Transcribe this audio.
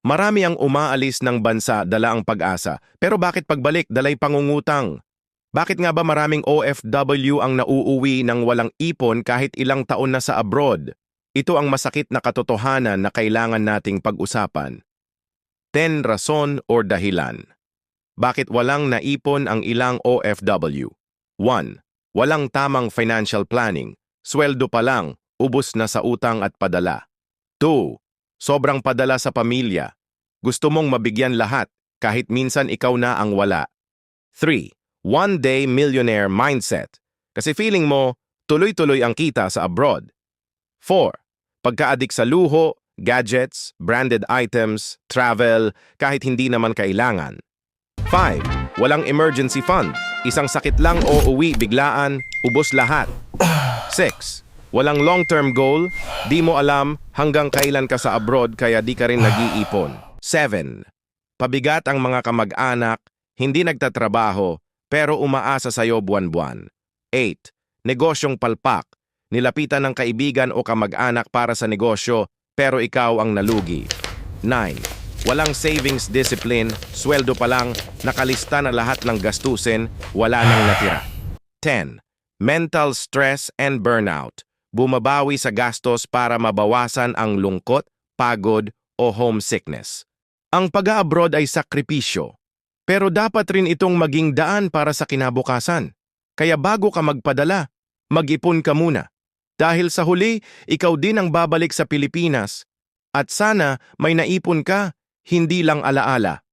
Marami ang umaalis ng bansa dala ang pag-asa, pero bakit pagbalik dalay pangungutang? Bakit nga ba maraming OFW ang nauuwi ng walang ipon kahit ilang taon na sa abroad? Ito ang masakit na katotohanan na kailangan nating pag-usapan. 10 rason or dahilan. Bakit walang naipon ang ilang OFW? 1. Walang tamang financial planning. Sweldo pa lang, ubos na sa utang at padala. 2. Sobrang padala sa pamilya. Gusto mong mabigyan lahat, kahit minsan ikaw na ang wala. 3. One-day millionaire mindset. Kasi feeling mo, tuloy-tuloy ang kita sa abroad. 4. Pagka-adik sa luho, gadgets, branded items, travel, kahit hindi naman kailangan. 5. Walang emergency fund. Isang sakit lang o uwi biglaan, ubos lahat. 6. Walang long-term goal, di mo alam hanggang kailan ka sa abroad kaya di ka rin nag-iipon. 7. Pabigat ang mga kamag-anak, hindi nagtatrabaho, pero umaasa sa'yo buwan-buwan. 8. Negosyong palpak, nilapitan ng kaibigan o kamag-anak para sa negosyo, pero ikaw ang nalugi. 9. Walang savings discipline, sweldo pa lang, nakalista na lahat ng gastusin, wala nang natira. 10. Mental stress and burnout. Bumabawi sa gastos para mabawasan ang lungkot, pagod o homesickness. Ang pag-abroad ay sakripisyo, pero dapat rin itong maging daan para sa kinabukasan. Kaya bago ka magpadala, mag-ipon ka muna. Dahil sa huli, ikaw din ang babalik sa Pilipinas. At sana may naipon ka, hindi lang alaala.